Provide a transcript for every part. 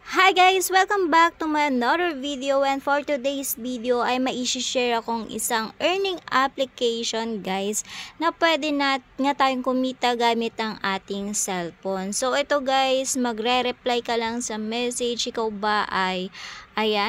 Hi guys! Welcome back to my another video, and for today's video ay mai-share akong isang earning application guys na pwede nga tayong kumita gamit ang ating cellphone. So ito guys, magre-reply ka lang sa message. Ikaw ba ay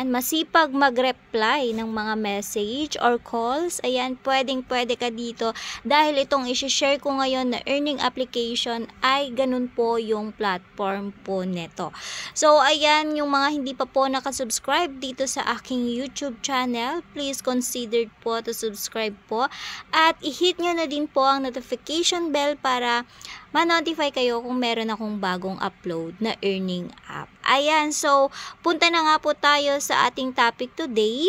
masipag mag-reply ng mga message or calls? Pwede ka dito dahil itong i-share ko ngayon na earning application ay ganun po yung platform po neto. So yung mga hindi pa po nakasubscribe dito sa aking YouTube channel, please consider po to subscribe po at i-hit nyo na din po ang notification bell para ma-notify kayo kung meron akong bagong upload na earning app. So punta na nga po tayo sa ating topic today.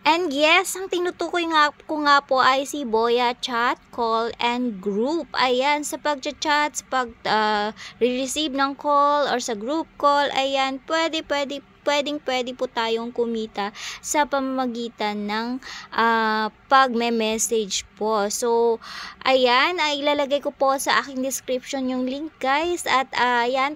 And yes, ang tinutukoy ko nga po ay si Voya Chat, Call, and Group. Sa pag-chat, sa pag-receive ng call or sa group call, pwedeng po tayong kumita sa pamamagitan ng pag-message po. So, ay ilalagay ko po sa aking description yung link guys, at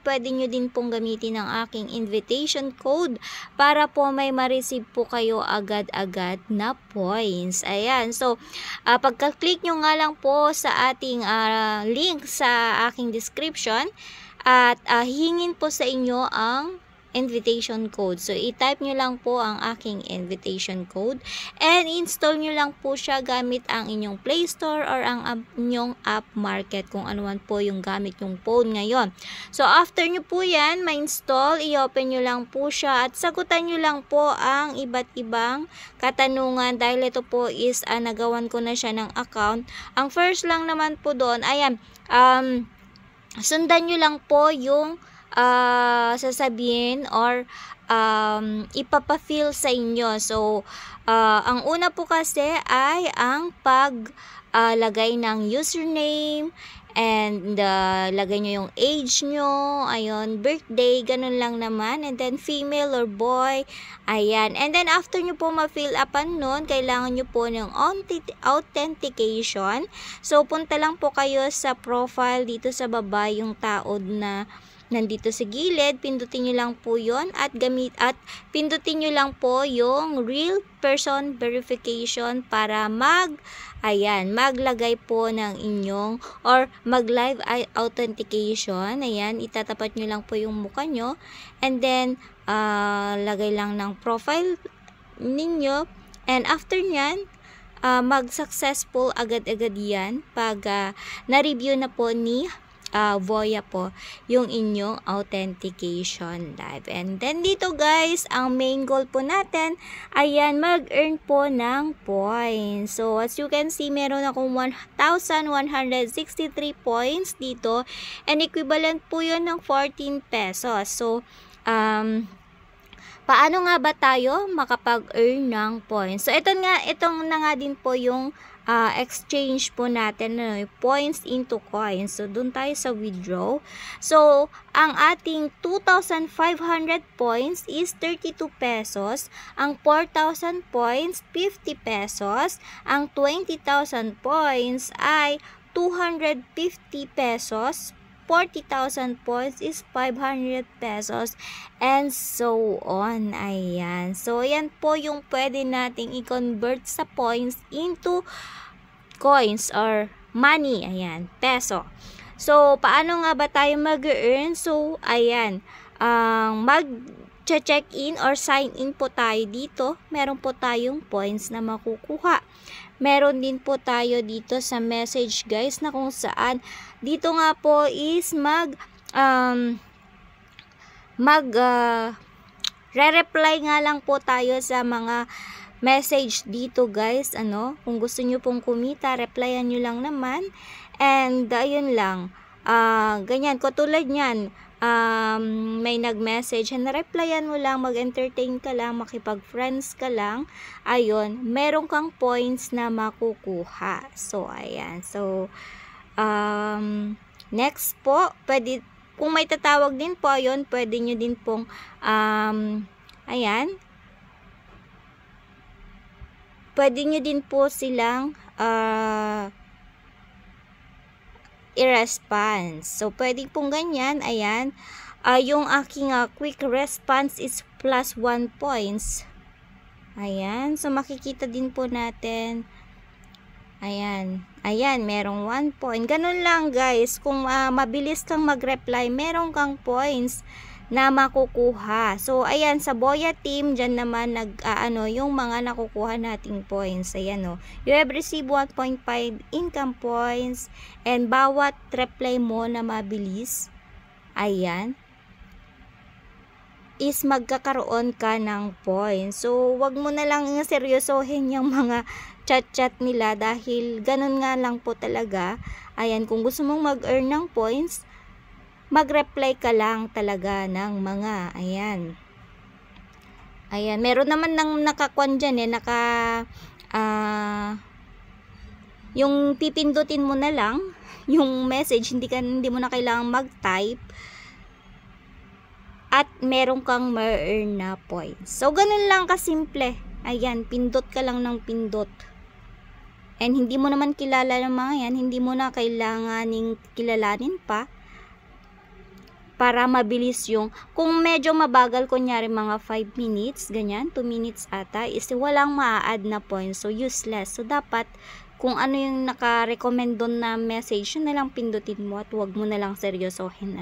pwede nyo din pong gamitin ang aking invitation code para po may ma-receive po kayo agad-agad na points. So, pagka-click nyo nga lang po sa ating link sa aking description at hihingin po sa inyo ang invitation code. So, i-type nyo lang po ang aking invitation code and install nyo lang po siya gamit ang inyong Play Store or ang inyong App Market, kung ano man po yung gamit yung phone ngayon. So, after nyo po yan ma-install, i-open nyo lang po siya at sagutan nyo lang po ang iba't ibang katanungan dahil ito po is nagawan ko na siya ng account. Ang first lang naman po doon, sundan nyo lang po yung sasabihin or ipapa-fill sa inyo. So, ang una po kasi ay ang paglagay ng username and lagay nyo yung age nyo, birthday, ganun lang naman, and then female or boy, and then after nyo po ma-fill upan nun, kailangan nyo po ng authentication. So, punta lang po kayo sa profile dito sa baba, yung taod na nandito sa gilid, pindutin nyo lang po yon at pindutin nyo lang po yung real person verification para maglagay po ng inyong or mag-live authentication. Itatapat nyo lang po yung mukha nyo and then lagay lang ng profile ninyo, and after nyan mag-successful agad-agad yan pag na-review na po ni Voya po yung inyong authentication live. And then dito guys, ang main goal po natin mag-earn po ng points. So as you can see, meron akong 1,163 points dito, and equivalent po yun ng 14 pesos. So paano nga ba tayo makapag-earn ng points? So itong na nga din po yung exchange po natin, points into coins. So doon tayo sa withdraw. So ang ating 2,500 points is 32 pesos, ang 4,000 points 50 pesos, ang 20,000 points ay 250 pesos, 40,000 points is 500 pesos, and so on. So yan po yung pwede nating i-convert sa points into coins or money, peso. So paano nga ba tayo mag-earn? So mag-check-in or sign in po tayo dito. Meron po tayong points na makukuha. Meron din po tayo dito sa message guys, na kung saan dito nga po is re-reply nga lang po tayo sa mga message dito guys. Kung gusto nyo pong kumita, replyan nyo lang naman, and ayun lang, ganyan, katulad nyan, may nag-message and replyan mo lang, mag-entertain ka lang, makipag-friends ka lang, meron kang points na makukuha. So so next po, pwede, kung may tatawag din po, pwede nyo din pong pwede nyo din po silang i-response. So, pwede pong ganyan, yung aking quick response is plus 1 points. Ayan, so makikita din po natin. Ayan, merong 1 point. Ganun lang guys, kung mabilis kang mag-reply, meron kang points na makukuha. So, ayan, sa Boya team, dyan naman yung mga nakukuha nating points. Ayan, you have received 1.5 income points and bawat reply mo na mabilis, ayan, is magkakaroon ka ng points. So, wag mo na lang seryosohin yung mga chat-chat nila dahil ganun nga lang po talaga. Ayan, kung gusto mong mag-earn ng points, mag-reply ka lang talaga ng mga, ayan, meron naman ng nakakwan dyan yung pipindutin mo na lang yung message, hindi mo na kailangang mag-type at meron kang ma-earn na points. So, ganun lang kasimple. Ayan, pindot ka lang ng pindot. And hindi mo naman kilala ng mga yan, hindi mo na kailanganing kilalanin pa para mabilis yung, kung medyo mabagal, kunyari mga 5 minutes, ganyan, 2 minutes ata, is walang maa-add na points, so useless. So, dapat, kung ano yung naka-recommend doon na message, yun na lang pindutin mo at huwag mo na lang seryosohin,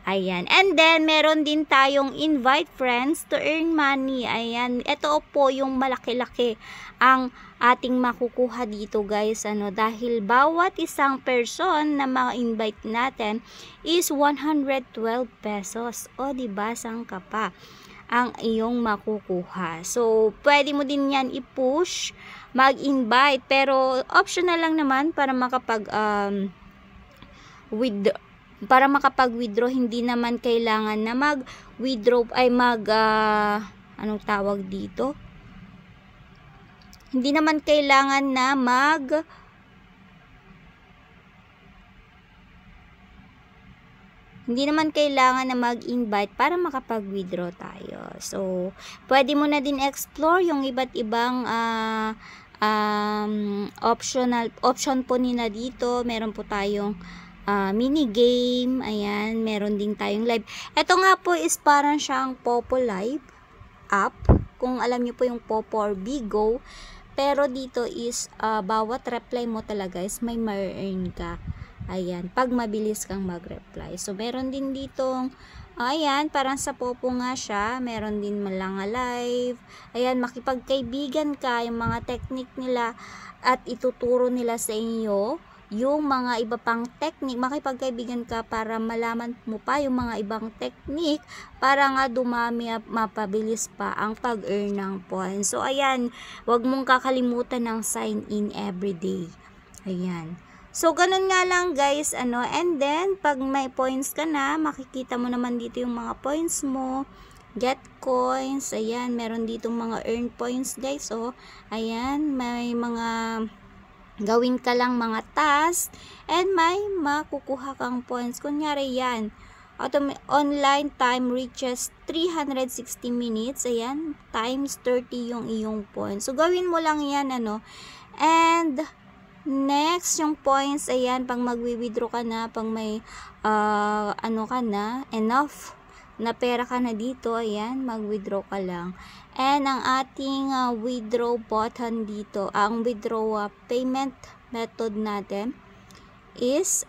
Ayan. And then, meron din tayong invite friends to earn money. Ayan. Ito po yung malaki-laki ang ating makukuha dito guys. Dahil bawat isang person na ma-invite natin is 112 pesos. O, diba? Sang ka pa ang iyong makukuha. So, pwede mo din yan i-push, mag-invite. Pero, optional lang naman para makapag-withdraw, hindi naman kailangan na mag-withdraw anong tawag dito? Hindi naman kailangan na mag-invite para makapag-withdraw tayo. So, pwede mo na din explore yung iba't ibang option po nila dito. Meron po tayong mini game, ayan, meron din tayong live. Ito nga po is parang siyang Popo Live app, kung alam niyo po yung Popo or Bigo, pero dito is bawat reply mo talaga is may ma-earn ka, ayan, pag mabilis kang mag-reply. So, meron din ditong, ayan, parang sa Popo nga siya, meron din malanga live, ayan, makipagkaibigan ka, yung mga technique nila at ituturo nila sa inyo yung mga iba pang technique, makipagkaibigan ka para malaman mo pa yung mga ibang technique para nga dumami at mapabilis pa ang pag-earn ng points. So, ayan, wag mong kakalimutan ng sign in everyday. Ayan. So, ganun nga lang guys, and then, pag may points ka na, makikita mo naman dito yung mga points mo, get coins, ayan, meron dito mga earn points guys, ayan, may mga gawin ka lang mga task and may makukuha kang points. Kunyari yan, online time reaches 360 minutes, ayan, times 30 yung iyong points. So, gawin mo lang yan, and next, yung points, ayan, pag magwi-withdraw ka na, pag may, ka na, enough na pera ka na dito, ayan, mag-withdraw ka lang. And ang ating withdraw button dito, ang withdraw payment method natin is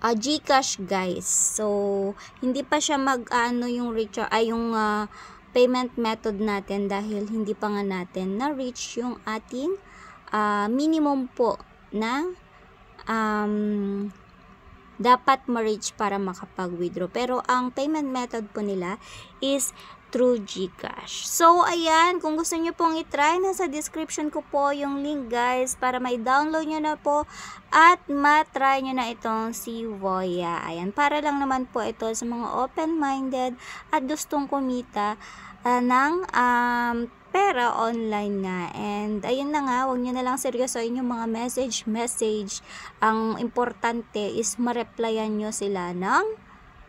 GCash guys. So, hindi pa siya yung payment method natin dahil hindi pa nga natin na-reach yung ating minimum po na dapat ma-reach para makapag-withdraw. Pero ang payment method po nila is through GCash. So, ayan, kung gusto nyo pong itry, nasa description ko po yung link guys para may download nyo na po at matry nyo na itong si Voya. Ayan, para lang naman po ito sa mga open-minded at gustong kumita ng pera online nga. And ayun na nga, huwag nyo na lang seryosoin yung mga message. Ang importante is ma-replyan nyo sila ng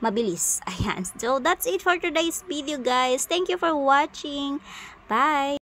mabilis. Ayan. So, that's it for today's video guys. Thank you for watching. Bye!